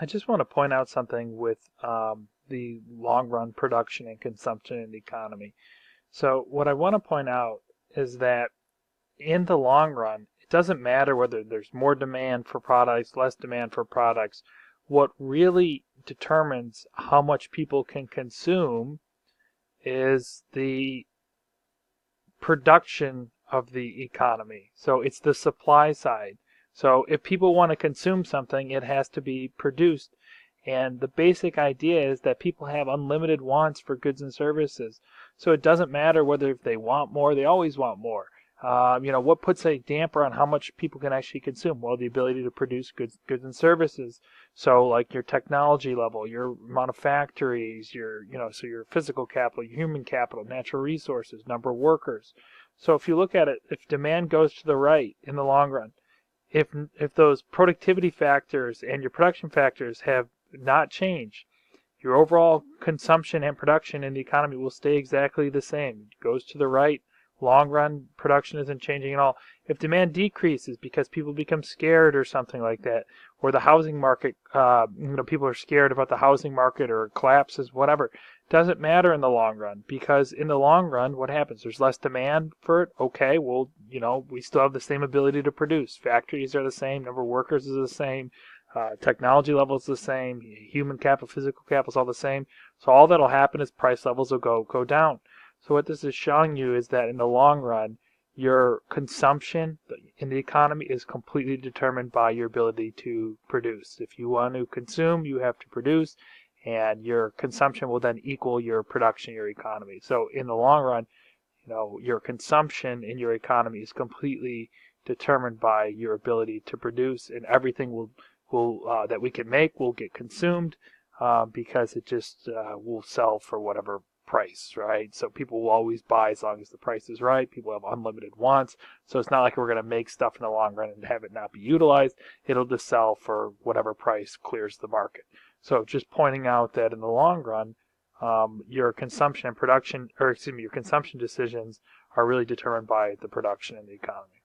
I just want to point out something with the long run production and consumption in the economy. So, what I want to point out is that in the long run, it doesn't matter whether there's more demand for products, less demand for products. What really determines how much people can consume is the production of the economy. So it's the supply side. So if people want to consume something, it has to be produced. And the basic idea is that people have unlimited wants for goods and services. So it doesn't matter whether if they want more, they always want more. What puts a damper on how much people can actually consume? Well, the ability to produce goods and services. So like your technology level, your amount of factories, so your physical capital, your human capital, natural resources, number of workers. So if you look at it, if demand goes to the right in the long run, if if those productivity factors and your production factors have not changed, your overall consumption and production in the economy will stay exactly the same. It goes to the right. Long run production isn't changing at all. If demand decreases because people become scared or something like that, or the housing market, people are scared about the housing market or collapses, whatever, it doesn't matter in the long run because in the long run, what happens? There's less demand for it. Okay, well, we still have the same ability to produce. Factories are the same. Number of workers is the same. Technology level is the same. Human capital, physical capital is all the same. So all that'll happen is price levels will go down. So what this is showing you is that in the long run, your consumption in the economy is completely determined by your ability to produce. If you want to consume, you have to produce, and your consumption will then equal your production, your economy. So in the long run, your consumption in your economy is completely determined by your ability to produce, and everything will that we can make will get consumed because it just will sell for whatever price, right? So people will always buy as long as the price is right. People have unlimited wants. So it's not like we're going to make stuff in the long run and have it not be utilized. It'll just sell for whatever price clears the market. So just pointing out that in the long run, your consumption and production, or excuse me, your consumption decisions are really determined by the production in the economy.